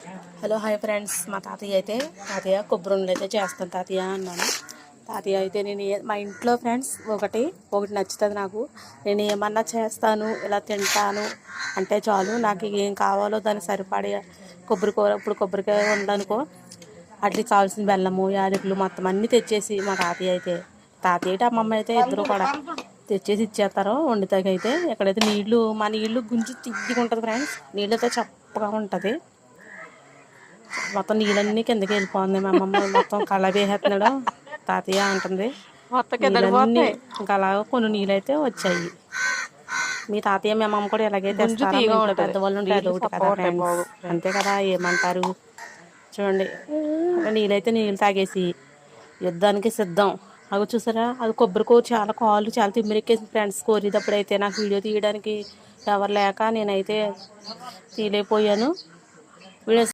Hello hi friends, మా తాతయ్య కొబ్బరి ఉండలు అయితే చేస్తాను తాతయ్య అన్నాను. తాతయ్య అయితే మా ఇంట్లో ఫ్రెండ్స్ ఒకటి నచ్చుతుంది నాకు. నేను ఏమన్నా చేస్తాను, ఇలా తింటాను అంటే చాలు. నాకు ఏం కావాలో దానికి సరిపడే కొబ్బరికూర, ఇప్పుడు కొబ్బరికాయ ఉందనుకో, వాటికి కావాల్సిన బెల్లము, యాలకులు మొత్తం అన్నీ తెచ్చేసి మా తాతయ్య అమ్మమ్మ అయితే ఇద్దరు కూడా తెచ్చేసి ఇచ్చేస్తారు వండుతాకైతే. ఎక్కడైతే మా నీళ్ళు గుంజి తిద్దిగా ఉంటుంది ఫ్రెండ్స్, నీళ్ళతో చప్పగా ఉంటుంది. మొత్తం నీళ్ళన్నీ కిందకి వెళ్ళిపోతుంది. మా అమ్మమ్మ మొత్తం కళ్ళ వేసేస్తున్నాడు తాతయ్య అంటుంది. నీళ్ళన్నీ ఇంకా అలాగ కొన్ని నీళ్ళు అయితే వచ్చాయి. మీ తాతయ్య మీ అమ్మమ్మ కూడా ఎలాగైతే తెస్తారా? ఇంట్లో పెద్దవాళ్ళు ఉంటే అదొకటి కదా ఫ్రెండ్స్, అంతే కదా, ఏమంటారు చూడండి. నీళ్ళు తాగేసి యుద్ధానికి సిద్ధం. అవి చూసారా, అది కొబ్బరికూర కాళ్ళు చాలా తిమ్మిరెక్కేసి ఫ్రెండ్స్. కోరేటప్పుడు అయితే నాకు వీడియో తీయడానికి ఎవరు లేక నేనైతే తీయలేకపోయాను. వీడియో